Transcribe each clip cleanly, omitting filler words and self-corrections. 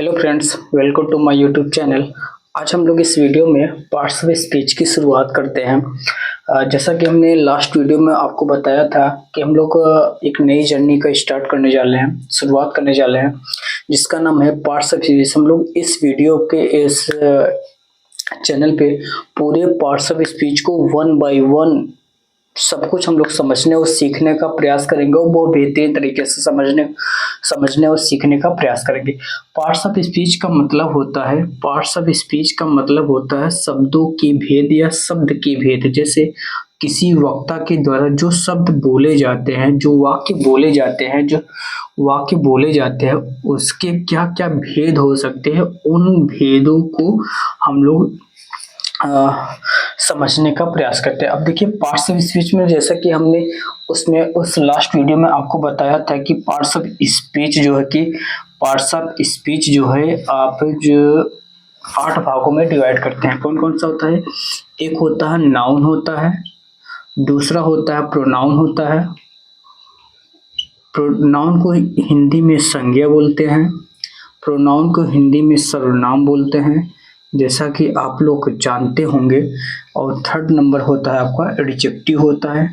Hello friends, welcome to my YouTube channel. आज हम लोग इस वीडियो में पार्ट्स ऑफ स्पीच की शुरुआत करते हैं। जैसा कि हमने लास्ट वीडियो में आपको बताया था कि हम लोग एक नई जर्नी का स्टार्ट करने जा रहे हैं, शुरुआत करने जा रहे हैं, जिसका नाम है पार्ट्स ऑफ स्पीच। हम लोग इस वीडियो के इस चैनल पे पूरे पार्ट्स ऑफ स्पीच को वन बाय वन सब कुछ हम लोग समझने और सीखने का प्रयास करेंगे और बहुत बेहतरीन तरीके से समझने और सीखने का प्रयास करेंगे। पार्ट्स ऑफ स्पीच का मतलब होता है शब्दों के भेद या शब्द के भेद। जैसे किसी वक्ता के द्वारा जो शब्द बोले जाते हैं, जो वाक्य बोले जाते हैं उसके क्या क्या भेद हो सकते हैं, उन भेदों को हम लोग समझने का प्रयास करते हैं। अब देखिए पार्ट्स ऑफ स्पीच में, जैसा कि हमने उस लास्ट वीडियो में आपको बताया था कि पार्ट्स ऑफ स्पीच जो है आप जो 8 भागों में डिवाइड करते हैं। कौन कौन सा होता है? एक होता है नाउन होता है, दूसरा होता है प्रोनाउन होता है। प्रोनाउन को हिंदी में संज्ञा बोलते हैं, प्रोनाउन को हिंदी में सर्वनाम बोलते हैं, जैसा कि आप लोग जानते होंगे। और थर्ड नंबर होता है आपका एडजेक्टिव होता है।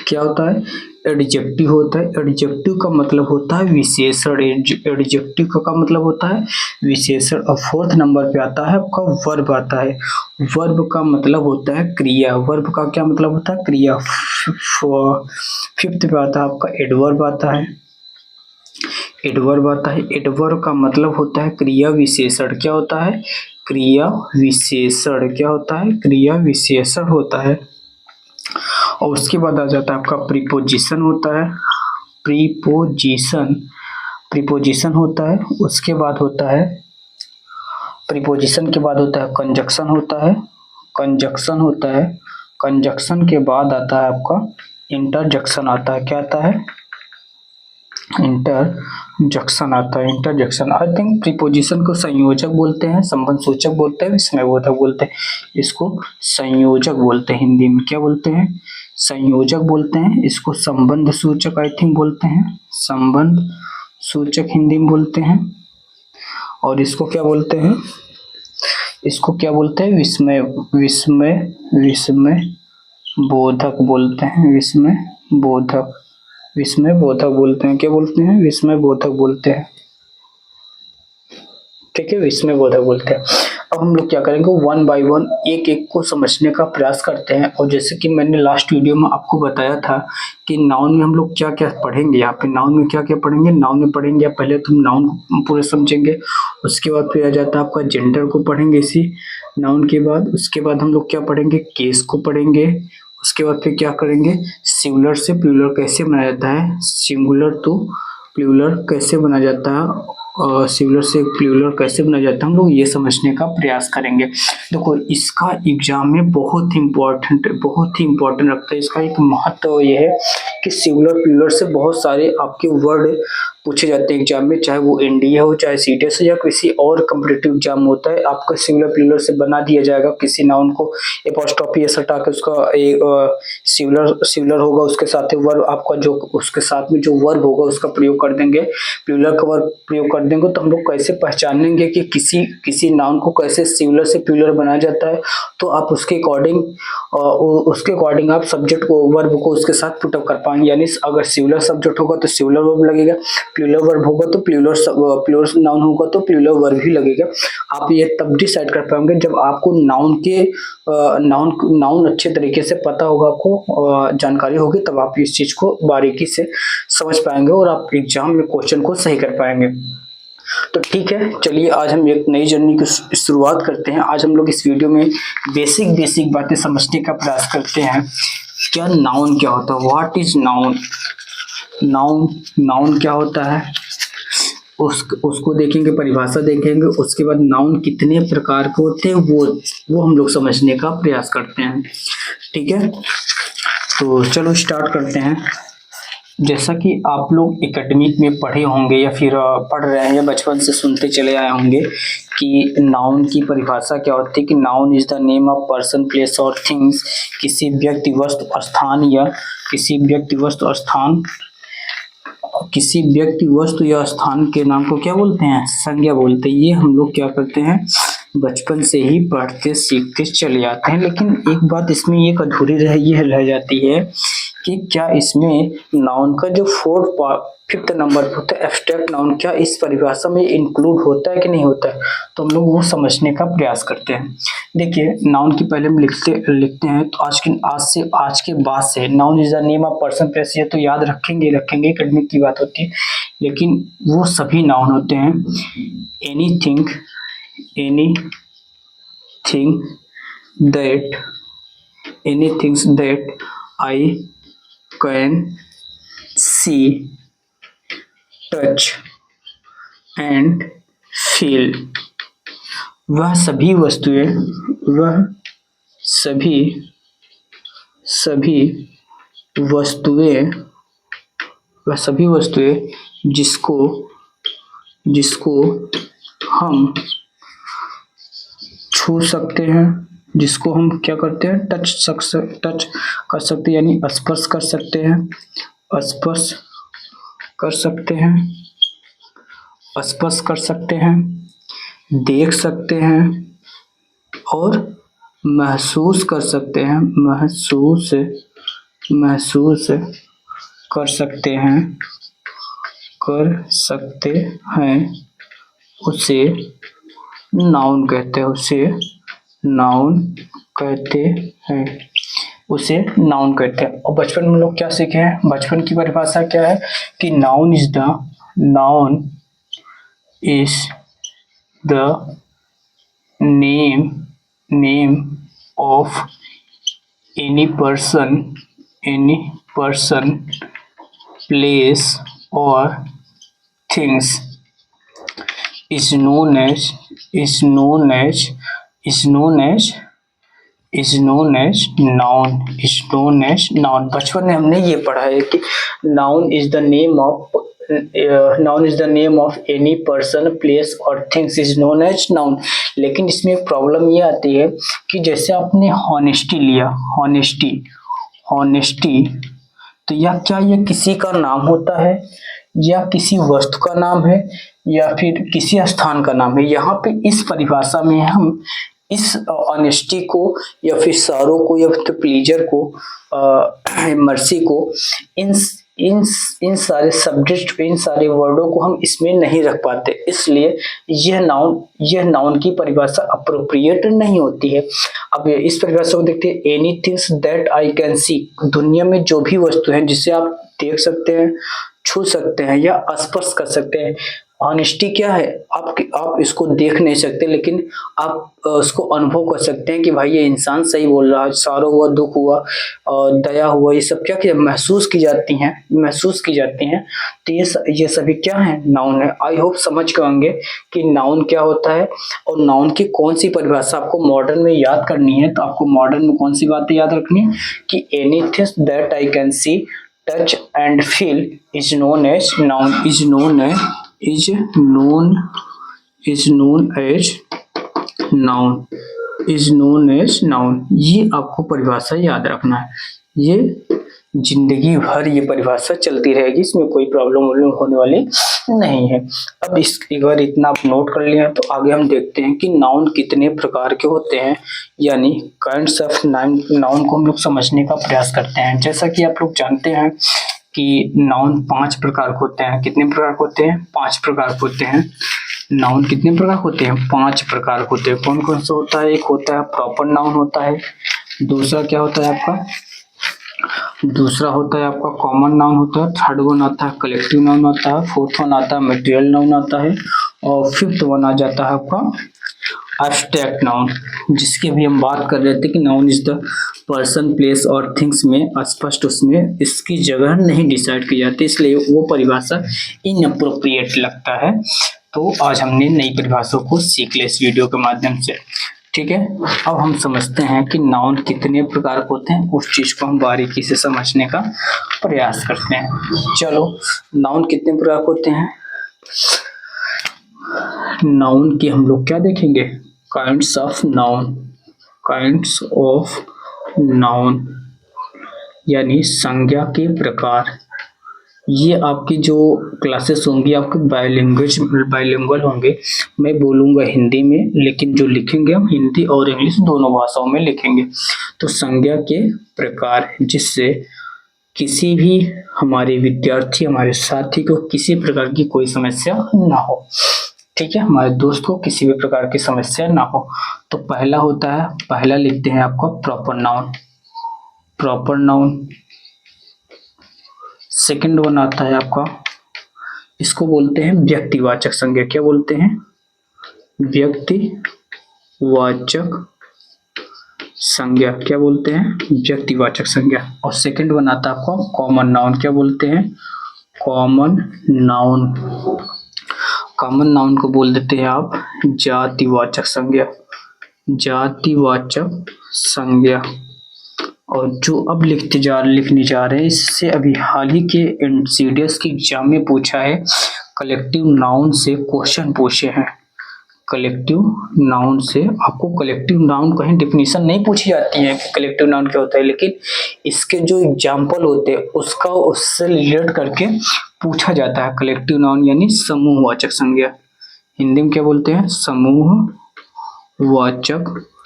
क्या होता है? एडजेक्टिव होता है। एडजेक्टिव का मतलब होता है विशेषण। एडजेक्टिव का मतलब होता है विशेषण। और फोर्थ नंबर पे आता है आपका वर्ब आता है। वर्ब का मतलब होता है क्रिया। वर्ब का क्या मतलब होता है? क्रिया। फिफ्थ पे आता है आपका एडवर्ब आता है। एडवर्ब का मतलब होता है क्रिया विशेषण। क्या होता है? क्रिया विशेषण। क्या होता है? क्रिया विशेषण होता है। और उसके बाद आ जाता है आपका प्रीपोजिशन होता है। प्रीपोजिशन होता है। उसके बाद होता है प्रीपोजिशन के बाद होता है कंजक्शन होता है। कंजक्शन के बाद आता है आपका इंटरजेक्शन आता है। क्या आता है? इंटरजेक्शन आता है। इंटरजेक्शन आई थिंक प्रीपोजिशन को संयोजक बोलते हैं, संबंध सूचक बोलते हैं, विस्मयबोधक बोलते हैं। इसको संयोजक बोलते हैं। हिंदी में क्या बोलते हैं? संयोजक बोलते हैं। इसको संबंध सूचक आई थिंक बोलते हैं, संबंध सूचक हिंदी में बोलते हैं। और इसको क्या बोलते हैं? विस्मय बोधक बोलते हैं। विस्मय बोधक बोलते हैं। क्या बोलते हैं? विस्मय बोधक बोलते हैं। ठीक है, विस्मय बोधक बोलते हैं। अब हम लोग क्या करेंगे, वन बाय वन एक एक को समझने का प्रयास करते हैं। और जैसे कि मैंने लास्ट वीडियो में आपको बताया था कि नाउन में हम लोग क्या क्या पढ़ेंगे। यहाँ पे नाउन में क्या क्या पढ़ेंगे, नाउन में पढ़ेंगे पहले तो हम नाउन को पूरे समझेंगे। उसके बाद फिर आ जाता है आपका जेंडर को पढ़ेंगे इसी नाउन के बाद। उसके बाद हम लोग क्या पढ़ेंगे, केस को पढ़ेंगे। उसके बाद फिर क्या करेंगे, सिंगुलर से प्लूरल कैसे बनाया जाता है, सिंगुलर टू प्लूरल कैसे बना जाता है, और सिंगुलर से प्लूरल कैसे बना जाता है, हम लोग ये समझने का प्रयास करेंगे। देखो इसका एग्जाम में बहुत ही इम्पोर्टेंट रखता है। इसका एक महत्व ये है कि सिंगुलर प्लूरल से बहुत सारे आपके वर्ड पूछे जाते हैं एग्जाम में, चाहे वो एनडीए हो, चाहे सीटीएस हो, या किसी और कॉम्पिटिटिव एग्जाम होता है। आपका सिंगुलर प्लूरल से बना दिया जाएगा किसी नाउन को, एपोस्ट्रोफी ऐसा हटा के उसका सिंगुलर होगा, उसके साथ वर्ब आपका जो उसके साथ में जो वर्ब होगा उसका प्रयोग कर देंगे, प्लूरल का वर्ब प्रयोग कर देंगे। तो हम लोग कैसे पहचानेंगे कि किसी नाउन को कैसे सिंगुलर से प्लूरल बनाया जाता है? तो आप उसके अकॉर्डिंग आप सब्जेक्ट को, वर्ब को उसके साथ पुटअप कर पाएंगे। यानी अगर सिंगुलर सब्जेक्ट होगा तो सिंगुलर वर्ब लगेगा, प्लूरल वर्ब होगा तो प्लूरल नाउन होगा तो प्लूरल वर्ब ही लगेगा। आप ये तब डिसाइड कर पाएंगे जब आपको नाउन अच्छे तरीके से पता होगा, आपको जानकारी होगी, तब आप इस चीज को बारीकी से समझ पाएंगे और आप एग्जाम में क्वेश्चन को सही कर पाएंगे। तो ठीक है, चलिए आज हम एक नई जर्नी की शुरुआत करते हैं। आज हम लोग इस वीडियो में बेसिक बातें समझने का प्रयास करते हैं। क्या नाउन क्या होता है, व्हाट इज नाउन। नाउन क्या होता है उसको देखेंगे, परिभाषा देखेंगे। उसके बाद नाउन कितने प्रकार के होते हैं वो हम लोग समझने का प्रयास करते हैं। ठीक है, तो चलो स्टार्ट करते हैं। जैसा कि आप लोग एकेडमिक में पढ़े होंगे या फिर पढ़ रहे हैं या बचपन से सुनते चले आए होंगे कि नाउन की परिभाषा क्या होती है कि noun is the name of person, place और थिंग्स। किसी व्यक्ति, वस्तु, स्थान या किसी व्यक्ति, वस्तु, स्थान किसी व्यक्ति, वस्तु या स्थान के नाम को क्या बोलते हैं? संज्ञा बोलते हैं। ये हम लोग क्या करते हैं? बचपन से ही पढ़ते सीखते चले आते हैं। लेकिन एक बात इसमें एक अधूरी रह जाती है कि क्या इसमें नाउन का जो फिफ्थ नंबर होता है एब्स्ट्रैक्ट नाउन, क्या इस परिभाषा में इंक्लूड होता है कि नहीं होता है? तो हम लोग वो समझने का प्रयास करते हैं। देखिए, नाउन की पहले हम लिखते हैं तो आज के बाद से noun is the name of person place, ये तो याद रखेंगे एकेडमिक की बात होती है। लेकिन वो सभी नाउन होते हैं anything that I can see, touch and feel. वह सभी वस्तुएं जिसको हम छू सकते हैं, जिसको हम क्या करते हैं? टच कर सकते हैं, यानी स्पर्श कर सकते हैं, देख सकते हैं और महसूस कर सकते हैं, उसे नाउन कहते हैं। और बचपन में लोग क्या सीखे हैं? बचपन की परिभाषा क्या है कि noun is the name of any person place और things is known as noun। बचपन में हमने ये पढ़ा है कि noun is the name of any person place और things is known as noun. लेकिन इसमें प्रॉब्लम ये आती है कि जैसे आपने हॉनेस्टी लिया, हॉनेस्टी तो ये किसी का नाम होता है या किसी वस्तु का नाम है या फिर किसी स्थान का नाम है? यहाँ पे इस परिभाषा में हम इस ऑनेस्टी को या फिर सारो को या फिर प्लीजर को, मर्सी को, इन सारे सब्जेक्ट, इन सारे वर्डों को हम इसमें नहीं रख पाते, इसलिए यह नाउन की परिभाषा अप्रोप्रिएट नहीं होती है। अब इस परिभाषा को देखते हैं, एनीथिंग्स दैट आई कैन सी। दुनिया में जो भी वस्तु है जिसे आप देख सकते हैं, छू सकते हैं या स्पर्श कर सकते हैं। ऑनेस्टी क्या है? आप इसको देख नहीं सकते, लेकिन आप उसको अनुभव कर सकते हैं कि भाई ये इंसान सही बोल रहा है, सारो हुआ, दुख हुआ, दया हुआ, ये सब क्या महसूस की जाती हैं। तो ये सभी क्या है? नाउन है। आई होप समझ गए होंगे कि नाउन क्या होता है और नाउन की कौन सी परिभाषा आपको मॉडर्न में याद करनी है। तो आपको मॉडर्न में कौन सी बातें याद रखनी है कि anything that I can see, touch and feel is known as noun, is known as noun. ये आपको परिभाषा याद रखना है। ये जिंदगी भर ये परिभाषा चलती रहेगी, इसमें कोई प्रॉब्लम होने वाली नहीं है। अब एक बार इतना आप नोट कर लिया तो आगे हम देखते हैं कि नाउन कितने प्रकार के होते हैं, यानी काइंड्स ऑफ नाउन को हम लोग समझने का प्रयास करते हैं। जैसा कि आप लोग जानते हैं कि नाउन 5 प्रकार के होते हैं। कितने प्रकार के होते हैं? 5 प्रकार के होते हैं। नाउन कितने प्रकार होते हैं? 5 प्रकार होते हैं। कौन कौन सा होता है? एक होता है प्रॉपर नाउन होता है, दूसरा क्या होता है आपका? दूसरा होता है आपका कॉमन नाउन होता है, थर्ड वन आता है कलेक्टिव नाउन आता है, फोर्थ वन आता है मटेरियल नाउन आता है और फिफ्थ वन आ जाता है आपका एब्स्ट्रैक्ट नाउन, जिसकी भी हम बात कर रहे थे कि noun is the person place और थिंग्स में स्पष्ट उसमें इसकी जगह नहीं डिसाइड की जाती, इसलिए वो परिभाषा इनअप्रोप्रिएट लगता है। तो आज हमने नई परिभाषा को सीख लिया इस वीडियो के माध्यम से। ठीक है, अब हम समझते हैं कि नाउन कितने प्रकार के होते हैं, उस चीज को हम बारीकी से समझने का प्रयास करते हैं। चलो, नाउन कितने प्रकार के होते हैं? नाउन की हम लोग क्या देखेंगे? काइंड्स ऑफ नाउन यानी संज्ञा के प्रकार ये आपकी जो क्लासेस होंगी आपके बायलिंगुअल होंगे। मैं बोलूँगा हिंदी में, लेकिन जो लिखेंगे हम हिंदी और इंग्लिश दोनों भाषाओं में लिखेंगे। तो संज्ञा के प्रकार जिससे किसी भी हमारे विद्यार्थी हमारे साथी को किसी प्रकार की कोई समस्या ना हो, ठीक है, हमारे दोस्त को किसी भी प्रकार की समस्या ना हो। तो पहला होता है, पहला लिखते हैं आपका proper noun, proper noun. Second one आता है आपका, इसको बोलते हैं व्यक्तिवाचक संज्ञा। क्या बोलते हैं? व्यक्तिवाचक संज्ञा। क्या बोलते हैं? व्यक्तिवाचक संज्ञा। और सेकंड वन आता है आपका कॉमन नाउन। क्या बोलते हैं? Common noun. कॉमन नाउन को बोल देते हैं आप जातिवाचक संज्ञा, जातिवाचक संज्ञा। और जो अब लिखने जा रहे हैं, इससे अभी हाल ही के एनसीडीएस के एग्जाम में पूछा है, कलेक्टिव नाउन से क्वेश्चन पूछे हैं। कलेक्टिव नाउन से आपको कलेक्टिव नाउन कहीं डिफिनीशन नहीं पूछी जाती है कलेक्टिव नाउन क्या होता है, लेकिन इसके जो एग्जाम्पल होते हैं उसका उससे रिलेट करके पूछा जाता है। कलेक्टिव नाउन यानी समूहवाचक संज्ञा। हिंदी में क्या बोलते हैं? समूहवाचक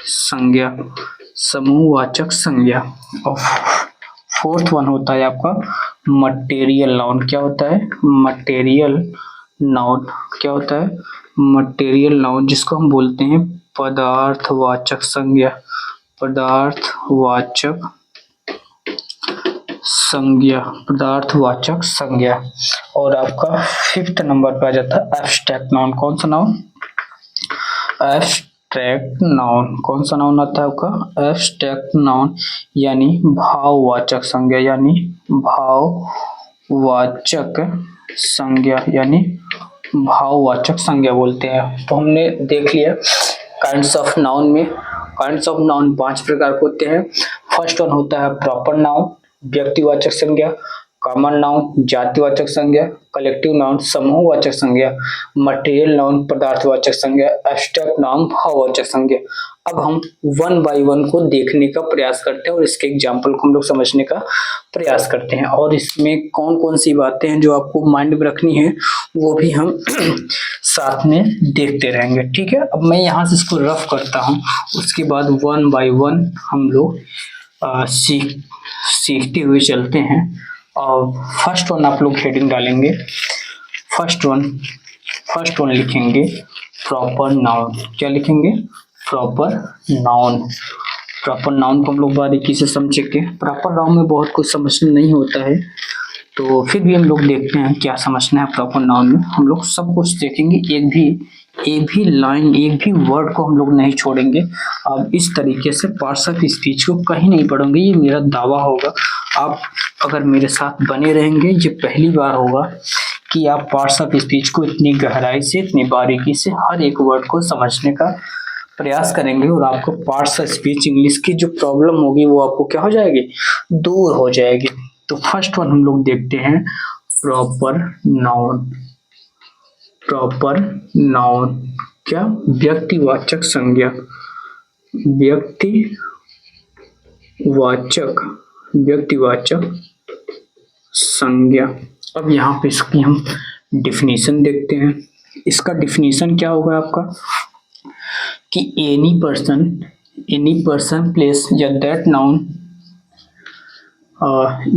संज्ञा, समूहवाचक संज्ञा। और फोर्थ वन होता है आपका मटेरियल नाउन। क्या होता है? Material noun. क्या होता है? मटेरियल नाउन, जिसको हम बोलते हैं पदार्थवाचक संज्ञा, पदार्थवाचक संज्ञा, पदार्थवाचक संज्ञा। और आपका फिफ्थ नंबर पे आ जाता है एब्स्ट्रैक्ट नाउन। कौन सा नाउन? Abstract noun. कौन सा नाउन आता है आपका? एब्स्ट्रैक्ट नाउन यानी भाववाचक संज्ञा, यानी भाववाचक संज्ञा, यानी भाववाचक संज्ञा बोलते हैं। तो हमने देख लिया काइंड्स ऑफ नाउन में। काइंड्स ऑफ नाउन 5 प्रकार के होते हैं। फर्स्ट वन होता है प्रॉपर नाउन, व्यक्तिवाचक संज्ञा, कॉमन नाउन जातिवाचक संज्ञा, कलेक्टिव नाउन समूहवाचक संज्ञा, मटेरियल नाउन पदार्थवाचक संज्ञा, एब्स्ट्रैक्ट नाउन भाववाचक संज्ञा। अब हम वन बाय वन को देखने का प्रयास करते हैं और इसके एग्जाम्पल को हम लोग समझने का प्रयास करते हैं, और इसमें कौन कौन सी बातें हैं जो आपको माइंड में रखनी है वो भी हम साथ में देखते रहेंगे। ठीक है, अब मैं यहाँ से इसको रफ करता हूँ, उसके बाद वन बाय वन हम लोग सीखते हुए चलते हैं। और फर्स्ट वन आप लोग हेडिंग डालेंगे, फर्स्ट वन लिखेंगे प्रॉपर नाउन। क्या लिखेंगे? Proper noun. प्रॉपर नाउन को हम लोग बारीकी से समझेंगे। प्रॉपर नाउन में बहुत कुछ समझना नहीं होता है, तो फिर भी हम लोग देखते हैं क्या समझना है प्रॉपर नाउन में। हम लोग सब कुछ देखेंगे, एक भी लाइन एक भी वर्ड को हम लोग नहीं छोड़ेंगे। अब इस तरीके से पार्ट्स ऑफ स्पीच को कहीं नहीं पढ़ोगे, ये मेरा दावा होगा। आप अगर मेरे साथ बने रहेंगे, ये पहली बार होगा कि आप पार्ट्स ऑफ स्पीच को इतनी गहराई से इतनी बारीकी से हर एक वर्ड को समझने का प्रयास करेंगे, और आपको पार्ट्स ऑफ स्पीच इंग्लिश की जो प्रॉब्लम होगी वो आपको क्या हो जाएगी? दूर हो जाएगी। तो फर्स्ट वन हम लोग देखते हैं प्रॉपर नाउन। प्रॉपर नाउन क्या? व्यक्तिवाचक संज्ञा, व्यक्तिवाचक संज्ञा। अब यहाँ पे इसकी हम डिफिनीशन देखते हैं। इसका डिफिनीशन क्या होगा आपका कि एनी पर्सन प्लेस या दैट नाउन,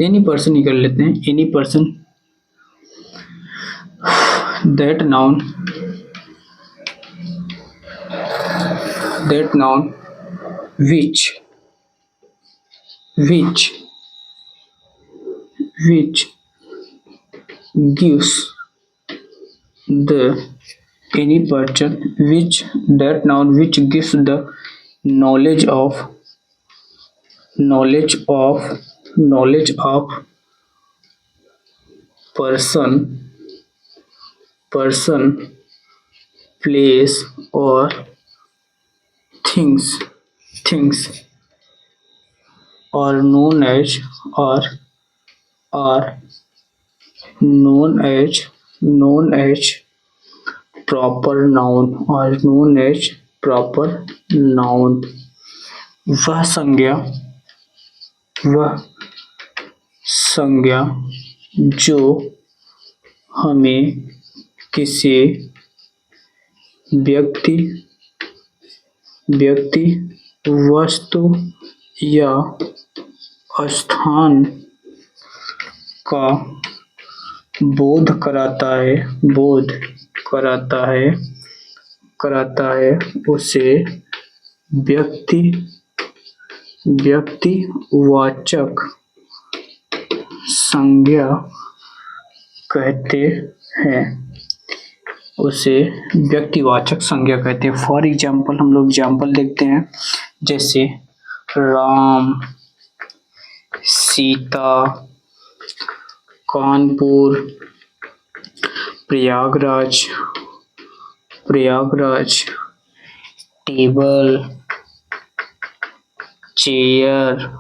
एनी पर्सन ही कर लेते हैं, any person that noun which gives the any person which that noun which gives the knowledge of person, place or things are known as proper noun, or known as proper noun। वह संज्ञा जो हमें किसी व्यक्ति वस्तु या स्थान का बोध कराता है उसे व्यक्तिवाचक संज्ञा कहते हैं। फॉर एग्जाम्पल हम लोग एग्जाम्पल देखते हैं, जैसे Ram, Sita, Kanpur, Prayagraj, table, chair,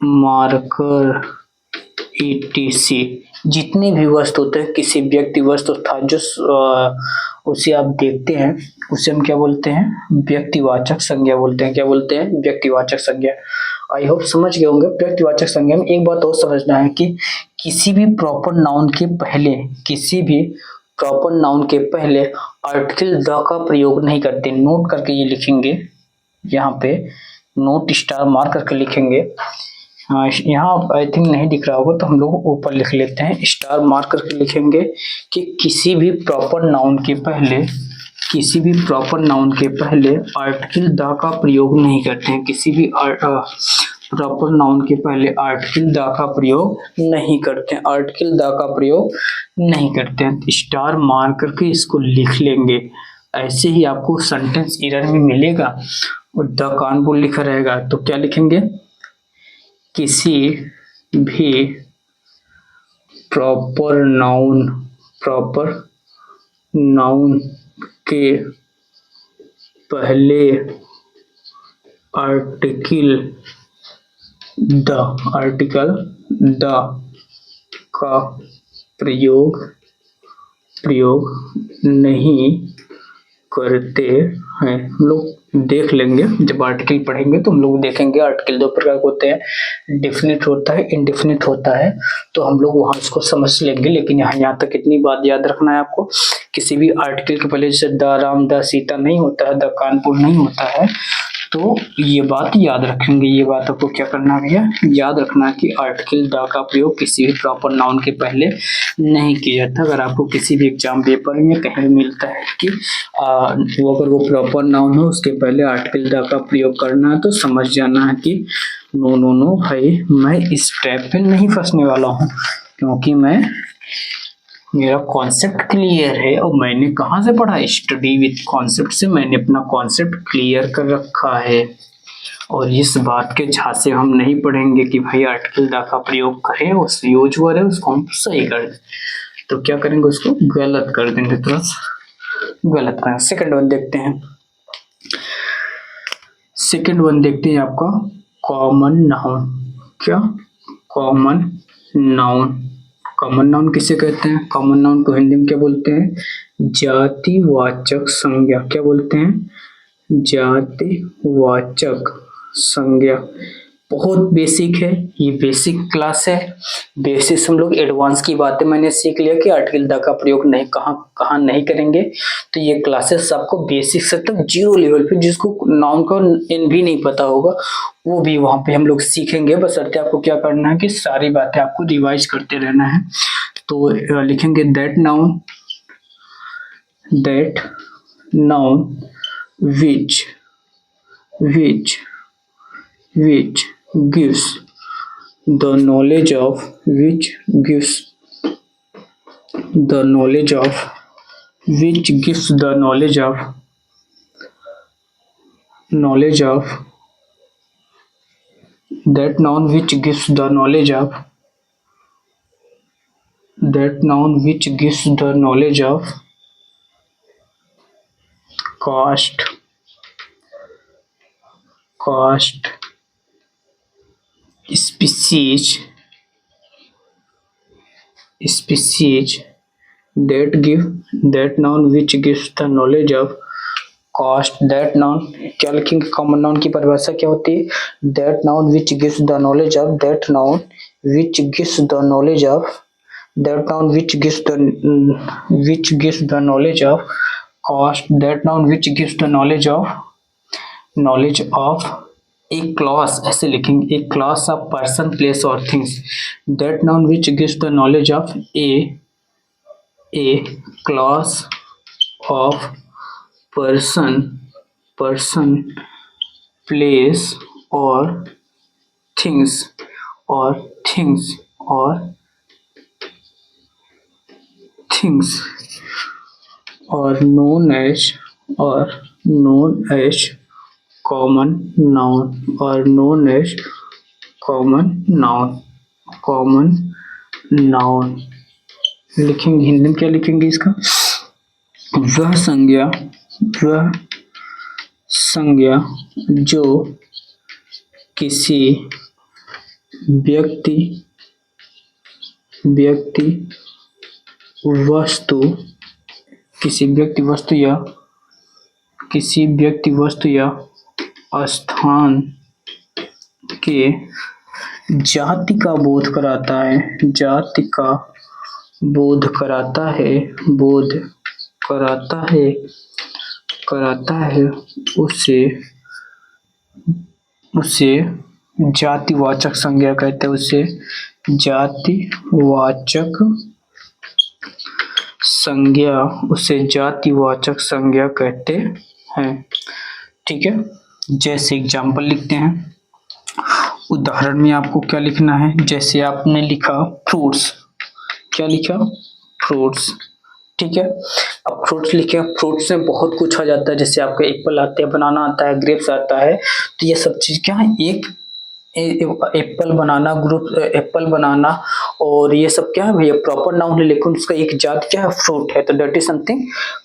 marker, etc। जितने भी वस्तु होते हैं, किसी व्यक्ति वस्तु था जो उसे आप देखते हैं, उसे हम क्या बोलते हैं? व्यक्तिवाचक संज्ञा बोलते हैं। क्या बोलते हैं? व्यक्तिवाचक संज्ञा। आई होप समझ गए होंगे। व्यक्तिवाचक संज्ञा में एक बात और समझना है कि किसी भी प्रॉपर नाउन के पहले आर्टिकल द का प्रयोग नहीं करते। नोट करके ये लिखेंगे, यहाँ पे नोट स्टार मार्क करके लिखेंगे। यहाँ आई थिंक नहीं दिख रहा होगा, तो हम लोग ऊपर लिख लेते हैं, स्टार मार्क करके लिखेंगे कि किसी भी प्रॉपर नाउन के पहले आर्टिकल द का प्रयोग नहीं करते हैं। किसी भी प्रॉपर नाउन के पहले आर्टिकल द का प्रयोग नहीं करते हैं। स्टार मार्क करके इसको लिख लेंगे। ऐसे ही आपको सेंटेंस एरर में मिलेगा और द कानपुर लिखा रहेगा, तो क्या लिखेंगे? किसी भी प्रॉपर नाउन के पहले आर्टिकल द का प्रयोग नहीं करते हैं। हम लोग देख लेंगे, जब आर्टिकल पढ़ेंगे तो हम लोग देखेंगे आर्टिकल दो प्रकार के होते हैं, डेफिनेट होता है, इंडेफिनिट होता है, तो हम लोग वहां इसको समझ लेंगे। लेकिन यहाँ तक इतनी बात याद रखना है आपको, किसी भी आर्टिकल के पहले जैसे द राम, द सीता नहीं होता है, द कानपुर नहीं होता है, तो ये बात याद रखेंगे। ये बात आपको क्या करना है? याद रखना कि आर्टिकल द का प्रयोग किसी भी प्रॉपर नाउन के पहले नहीं किया जाता। अगर आपको किसी भी एग्जाम पेपर में कहीं मिलता है कि अगर वो प्रॉपर नाउन हो उसके पहले आर्टिकल द का प्रयोग करना है, तो समझ जाना है कि नो भाई, मैं इस ट्रैप पे नहीं फंसने वाला हूँ, क्योंकि मेरा कॉन्सेप्ट क्लियर है। और मैंने कहाँ से पढ़ा? स्टडी विथ कॉन्सेप्ट से मैंने अपना कॉन्सेप्ट क्लियर कर रखा है। और इस बात के झांसे हम नहीं पढ़ेंगे कि भाई आर्टिकल द का प्रयोग करें, उस यूज वर्ड है उसको हम सही कर दें, तो क्या करेंगे? उसको गलत कर देंगे, थोड़ा गलत करें। सेकंड वन देखते हैं। आपका कॉमन नाउन। क्या? कॉमन नाउन किसे कहते हैं? कॉमन नाउन को हिंदी में क्या बोलते हैं? जातिवाचक संज्ञा। क्या बोलते हैं? जातिवाचक संज्ञा। बहुत बेसिक है, ये बेसिक क्लास है। बेसिक हम लोग एडवांस की बातें मैंने सीख लिया कि आर्टिकल द का प्रयोग नहीं कहाँ नहीं करेंगे। तो ये क्लासेस आपको बेसिक से तक जीरो लेवल पे, जिसको नाउन का इन भी नहीं पता होगा, वो भी वहां पे हम लोग सीखेंगे। बस आपको क्या करना है कि सारी बातें आपको रिवाइज करते रहना है। तो लिखेंगे that noun which gives the knowledge of that noun which gives the knowledge of caste, species, that noun which gives the knowledge of caste। that noun क्या लिखेंगे? कॉमन नाउन की परिभाषा क्या होती है? that noun which gives the knowledge of that noun which gives the knowledge of cost, that noun which gives the knowledge of a class, ऐसे लिखेंगे, a class of person place or things, that noun which gives the knowledge of a class of person place or things or things or known as common noun or known as common noun लिखेंगे। हिंदी में क्या लिखेंगे इसका? वह संज्ञा जो किसी व्यक्ति वस्तु या स्थान के जाति का बोध कराता है उसे जातिवाचक संज्ञा कहते हैं। उसे जातिवाचक संज्ञा कहते हैं। ठीक है, जैसे एग्जाम्पल लिखते हैं। उदाहरण में आपको क्या लिखना है? जैसे आपने लिखा फ्रूट्स, क्या लिखा? फ्रूट्स। ठीक है, अब फ्रूट्स लिखे, फ्रूट्स में बहुत कुछ आ जाता है, जैसे आपका एप्पल आता है, बनाना आता है, ग्रेप्स आता है। तो ये सब चीज क्या है? एक एप्पल बनाना और ये सब क्या है भैया? प्रॉपर नाउन है, लेकिन उसका एक जात क्या है? फ्रूट है, तो that is something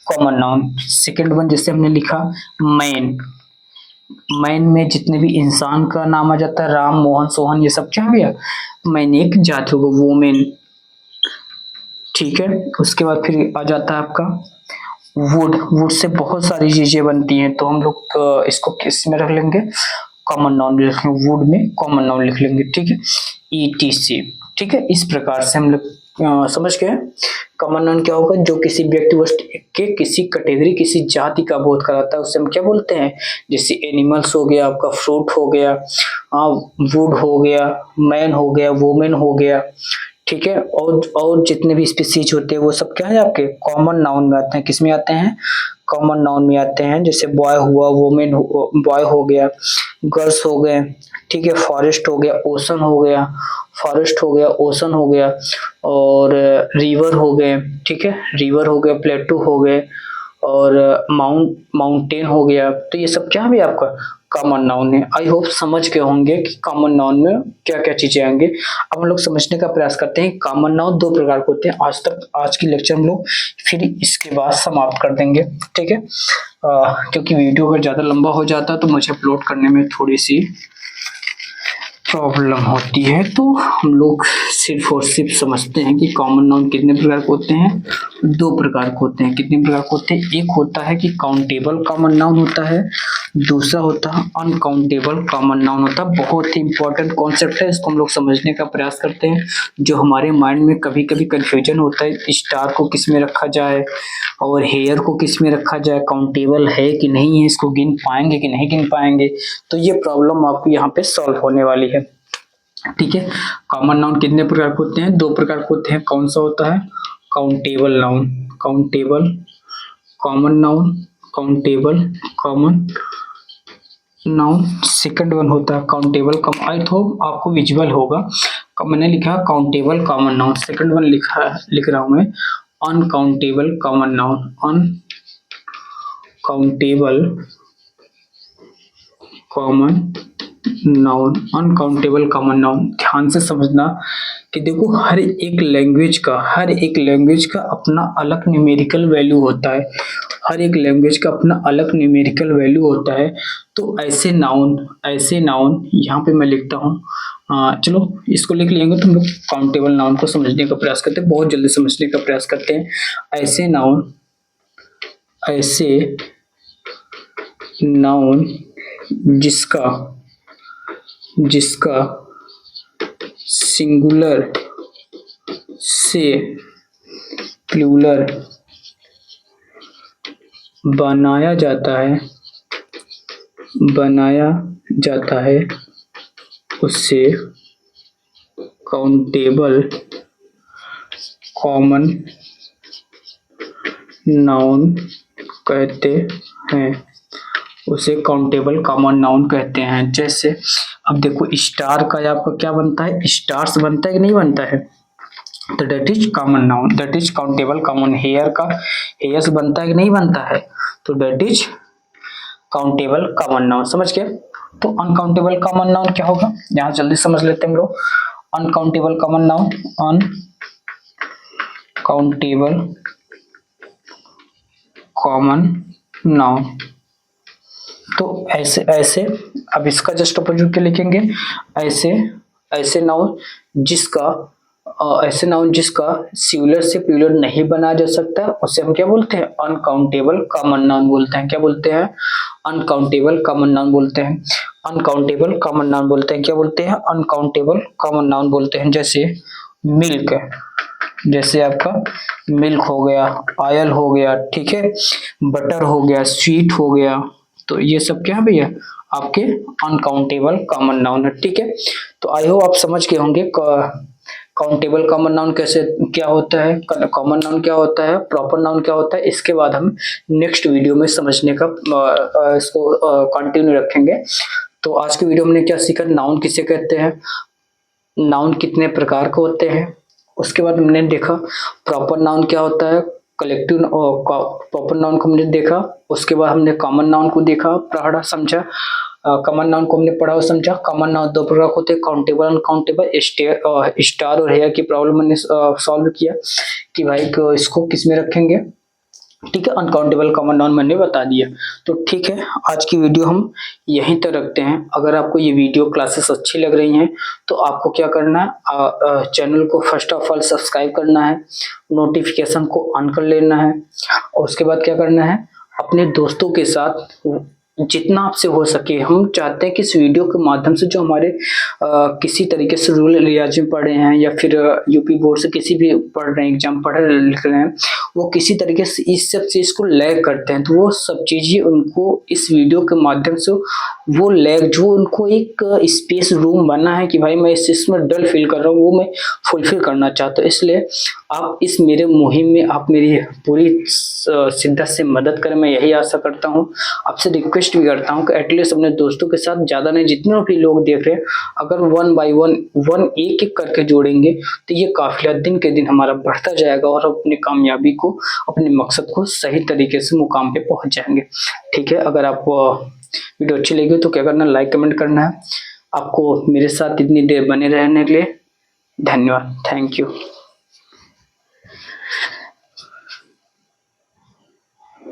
common noun. Second one जैसे हमने लिखा मैन में जितने भी इंसान का नाम आ जाता है, राम, मोहन, सोहन, ये सब क्या है भैया? मैन एक जाति होगा, वोमेन। ठीक है, उसके बाद फिर आ जाता है आपका वुड से बहुत सारी चीजें बनती हैं, तो हम लोग इसको किस में रख लेंगे? कॉमन नाउन लिख लेंगे, वुड में कॉमन नाउन लिख लेंगे। ठीक है, ETC। ठीक है, इस प्रकार से हम लोग समझ गए। कॉमन नाउन क्या होगा? जो किसी व्यक्ति वस्तु के किसी कैटेगरी, किसी जाति का बोध कराता है, उससे हम क्या बोलते हैं? जैसे एनिमल्स हो गया, आपका फ्रूट हो गया, वुड हो गया, मैन हो गया, वुमेन हो गया। ठीक है, और जितने भी स्पीसीज होते हैं वो सब क्या है? आपके कॉमन नाउन में आते हैं। किस में आते हैं? कॉमन नाउन में आते हैं। जैसे बॉय हुआ, वुमेन, बॉय हो गया, गर्ल्स हो गए। ठीक है, फॉरेस्ट हो गया, ओशन हो गया, और रिवर हो गए। ठीक है, रिवर हो गया, प्लेटू हो गए, और माउंटेन हो गया। तो ये सब क्या है आपका? कॉमन नाउन है। आई होप समझ गए होंगे कि कॉमन नाउन में क्या क्या चीजें आएंगे। अब हम लोग समझने का प्रयास करते हैं। कॉमन नाउन दो प्रकार के होते हैं। आज की लेक्चर हम लोग फिर इसके बाद समाप्त कर देंगे। ठीक है, क्योंकि वीडियो अगर ज्यादा लंबा हो जाता है तो मुझे अपलोड करने में थोड़ी सी प्रॉब्लम होती है। तो हम लोग सिर्फ और सिर्फ समझते हैं कि कॉमन नाउन कितने प्रकार के होते हैं? दो प्रकार के होते हैं। कितने प्रकार के होते हैं? एक होता है कि काउंटेबल कॉमन नाउन होता है, दूसरा होता है अनकाउंटेबल कॉमन नाउन होता है। बहुत ही इंपॉर्टेंट कॉन्सेप्ट है, इसको हम लोग समझने का प्रयास करते हैं। जो हमारे माइंड में कभी कभी कंफ्यूजन होता है, स्टार को किस में रखा जाए और हेयर को किस में रखा जाए, काउंटेबल है कि नहीं है, इसको गिन पाएंगे कि नहीं गिन पाएंगे, तो ये प्रॉब्लम आपको यहाँ पे सॉल्व होने वाली है। ठीक है, कॉमन नाउन कितने प्रकार के होते हैं? दो प्रकार के होते हैं। कौन सा होता है? Countable noun, countable common noun, countable common noun. Second one होता है काउंटेबल कॉमन। आई होप आपको विजुअल होगा, मैंने लिखा countable common noun. Second one लिख रहा हूं मैं uncountable common noun, uncountable common noun, uncountable common noun. ध्यान से समझना कि देखो हर एक लैंग्वेज का अपना अलग न्यूमेरिकल वैल्यू होता है। हर एक लैंग्वेज का अपना अलग न्यूमेरिकल वैल्यू होता है। तो ऐसे नाउन यहाँ पे मैं लिखता हूँ। चलो इसको लिख लेंगे तो हम लोग काउंटेबल नाउन को समझने का प्रयास करते हैं, बहुत जल्दी समझने का प्रयास करते हैं। ऐसे नाउन जिसका सिंगुलर से प्लूरल बनाया जाता है उससे काउंटेबल कॉमन नाउन कहते हैं। उसे काउंटेबल कॉमन नाउन कहते हैं। जैसे अब देखो स्टार का आपका क्या बनता है, स्टार्स बनता है कि नहीं बनता है, तो that is common noun, that is countable common. Hair का हेयर्स बनता है कि नहीं बनता है, तो that is countable common noun. समझ गए। तो अनकाउंटेबल कॉमन नाउन क्या होगा, यहां जल्दी समझ लेते हैं हम लोग। Uncountable common noun, uncountable common noun, तो ऐसे ऐसे अब इसका जस्ट अपोजिट क्या लिखेंगे, ऐसे ऐसे नाउन जिसका सिंगुलर से प्लूरल नहीं बनाया जा सकता, उसे हम क्या बोलते हैं, अनकाउंटेबल कॉमन नाउन बोलते हैं। क्या बोलते हैं, अनकाउंटेबल कॉमन नाउन बोलते हैं। अनकाउंटेबल कॉमन नाउन बोलते हैं, क्या बोलते हैं, अनकाउंटेबल कॉमन नाउन बोलते हैं। जैसे मिल्क, जैसे आपका मिल्क हो गया, ऑयल हो गया, ठीक है, बटर हो गया, स्वीट हो गया, तो ये सब क्या है भैया, आपके अनकाउंटेबल कॉमन नाउन है। ठीक है, तो आई होप आप समझ गए होंगे काउंटेबल कॉमन नाउन कैसे क्या होता है, कॉमन नाउन क्या होता है, प्रॉपर नाउन क्या होता है। इसके बाद हम नेक्स्ट वीडियो में समझने का इसको कंटिन्यू रखेंगे। तो आज की वीडियो में हमने क्या सीखा, नाउन किसे कहते हैं, नाउन कितने प्रकार के होते हैं, उसके बाद हमने देखा प्रॉपर नाउन क्या होता है, कलेक्टिव प्रॉपर नाउन को हमने देखा, उसके बाद हमने कॉमन नाउन को देखा, पढ़ा, समझा। कॉमन नाउन को हमने पढ़ा और समझा। कॉमन नाउन दो प्रकार होते हैं, काउंटेबल अनकाउंटेबल। स्टार और हेयर की प्रॉब्लम मैंने सॉल्व किया कि भाई इसको किस में रखेंगे। ठीक है, अनकाउंटेबल कॉमन नाउन मैंने बता दिया। तो ठीक है, आज की वीडियो हम यहीं तक रखते हैं। अगर आपको ये वीडियो क्लासेस अच्छी लग रही हैं तो आपको क्या करना है, चैनल को फर्स्ट ऑफ ऑल सब्सक्राइब करना है, नोटिफिकेशन को ऑन कर लेना है, और उसके बाद क्या करना है, अपने दोस्तों के साथ जितना आपसे हो सके, हम चाहते हैं कि इस वीडियो के माध्यम से जो हमारे किसी तरीके से रूरल एरियाज में पढ़े हैं या फिर यूपी बोर्ड से किसी भी पढ़ रहे हैं, एग्जाम पढ़ रहे लिख रहे हैं, वो किसी तरीके से इस सब चीज को लैग करते हैं, तो वो सब चीजें उनको इस वीडियो के माध्यम से वो लैग जो उनको एक स्पेस रूम बना है कि भाई मैं इस चीज में डल फील कर रहा हूँ, वो मैं फुलफिल करना चाहता हूँ। इसलिए आप इस मेरे मुहिम में आप मेरी पूरी शिद्दत से मदद करें, मैं यही आशा करता हूँ। आपसे रिक्वेस्ट भी करता हूँ कि एटलीस्ट अपने दोस्तों के साथ, ज्यादा नहीं, जितने भी लोग देख रहे हैं, अगर वन बाय वन एक एक करके जोड़ेंगे तो ये काफिला दिन के दिन हमारा बढ़ता जाएगा और अपनी कामयाबी को, अपने मकसद को सही तरीके से मुकाम पे पहुंच जाएंगे। ठीक है, अगर आपको वीडियो अच्छी लगी तो क्या करना, लाइक कमेंट करना है। आपको मेरे साथ इतनी देर बने रहने के लिए धन्यवाद, थैंक यू।